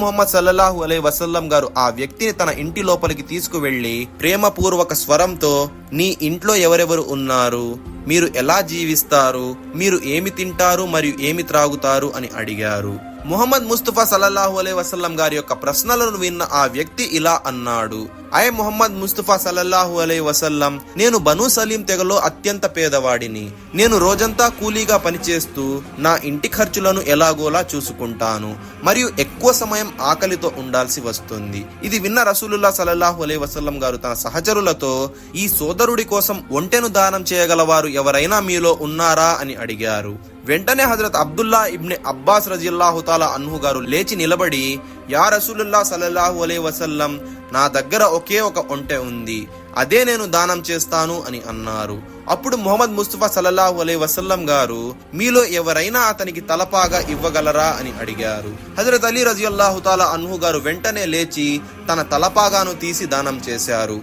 ముహమ్మద్ సల్లల్లాహు అలైహి వసల్లం గారు ఆ వ్యక్తిని తన ఇంటి లోపలికి తీసుకువెళ్లి ప్రేమపూర్వక స్వరంతో, నీ ఇంట్లో ఎవరెవరు ఉన్నారు, మీరు ఎలా జీవిస్తారు, మీరు ఏమి తింటారు మరియు ఏమి త్రాగుతారు అని అడిగారు. ముహమ్మద్ ముస్తఫా సల్లల్లాహు అలైహి వసల్లం గారి యొక్క ప్రశ్నలను విన్న ఆ వ్యక్తి ఇలా అన్నాడు: అయ్ ముహమ్మద్ ముస్తఫా సల్లల్లాహు అలైహి వసల్లం, నేను బను సలీం తెగలో అత్యంత పేదవాడిని. నేను రోజంతా కూలీగా పనిచేస్తూ నా ఇంటి ఖర్చులను ఎలాగోలా చూసుకుంటాను మరియు ఎక్కువ సమయం ఆకలితో ఉండాల్సి వస్తుంది. ఇది విన్న రసూలుల్లాహ్ సల్లల్లాహు అలైహి వసల్లం గారు తన సహచరులతో, ఈ సోదరుడి కోసం ఒంటెను దానం చేయగలవారు ఎవరైనా మీలో ఉన్నారా అని అడిగారు. వెంటనే హజరత్ అబ్దుల్లా ఇబ్నె అబ్బాస్ రజియల్లాహు తాలా అన్హు గారు లేచి నిలబడి, యా రసూలుల్లాహ్ సల్లల్లాహు అలైహి వసల్లం, నా దగ్గర ఒకే ఒక ఒంటె ఉంది, అదే నేను దానం చేస్తాను అని అన్నారు. అప్పుడు ముహమ్మద్ ముస్తఫా సల్లల్లాహు అలైహి వసల్లం గారు, మీలో ఎవరైనా అతనికి తలపాగా ఇవ్వగలరా అని అడిగారు. హజరత్ అలీ రజియల్లాహు తాలా అన్హు గారు వెంటనే లేచి తన తలపాగాను తీసి దానం చేశారు.